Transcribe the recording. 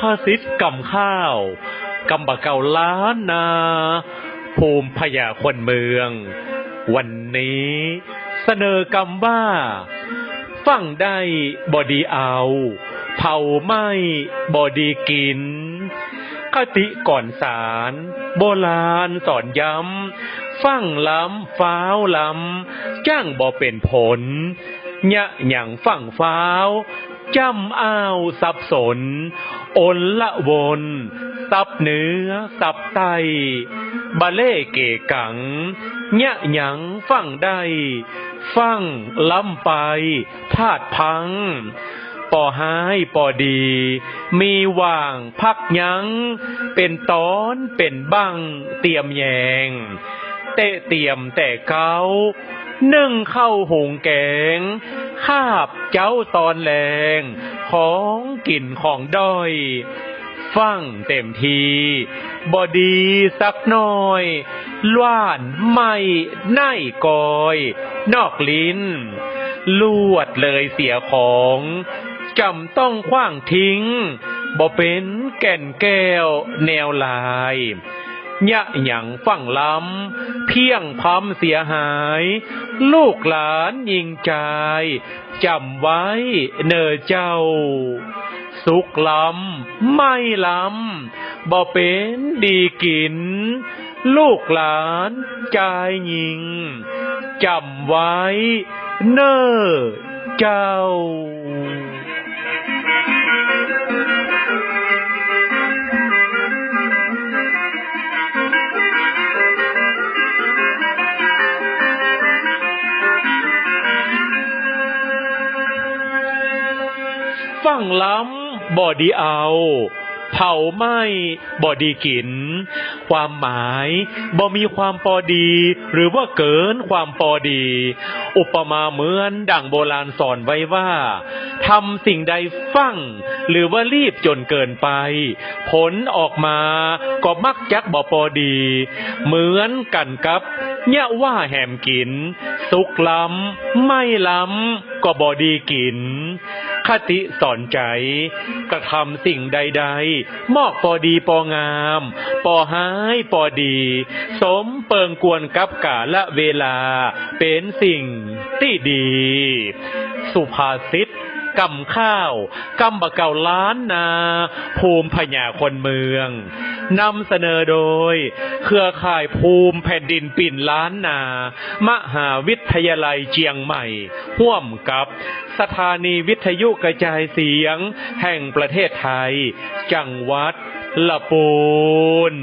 ภาษิตกำข้าวกำบะเก่าล้านนาภูมิพยาคนเมืองวันนี้เสนอกำว่าฟังได้บอดีเอาเผาไม่บอดีกินคติก่อนสารโบราณสอนย้ำฟังล้ำฟ้าวล้ำจ้างบ่เป็นผลยะหยั่งฟังฟ้าวจำอ้าวสับสนอนละวนสับเหนือสับใต้บะเล่เกกังยะหยั่งฟังได้ฟังล้ำไปพาดพังปอหายปอดีมีว่างพักยั้งเป็นตอนเป็นบังเตรียมแยงเตะเตรียมแต่เกานึ่งเข้าหุงแกงคาบเจ้าตอนแรงของกินของด้อยฟังเต็มทีบอดีสักหน่อยล้านไม่ไน่กอยนอกลิ้นลวดเลยเสียของจำต้องขว้างทิ้งบ่เป็นแก่นแก้วแนวลายยะหยั่งฟังล้ำเพียงพำเสียหายลูกหลานยิงใจจำไว้เนอเจ้าสุกล้ำไม่ล้ำบ่เป็นดีกินลูกหลานใจยิงจำไว้เนอเจ้าฟังล้ำบ่ดีเอาเผาไหม้บ่ดีกินความหมายบ่มีความพอดีหรือว่าเกินความพอดีอุปมาเหมือนดั่งโบราณสอนไว้ว่าทำสิ่งใดฟังหรือว่ารีบจนเกินไปผลออกมาก็มักจักบ่พอดีเหมือนกันกับเนี่ยว่าแหมกินสุกล้ำไม่ล้ำก็บ่ดีกินคติสอนใจกระทำสิ่งใดๆมอกพอดีปองามปอหายปอดีสมเปิงกวนกับกาละเวลาเป็นสิ่งที่ดีสุภาษิตกำข้าวกำบะเก่าล้านนาภูมิพญาคนเมืองนำเสนอโดยเครือข่ายภูมิแผ่นดินปิ่นล้านนามหาวิทยาลัยเชียงใหม่ร่วมกับสถานีวิทยุกระจายเสียงแห่งประเทศไทยจังหวัดละปูน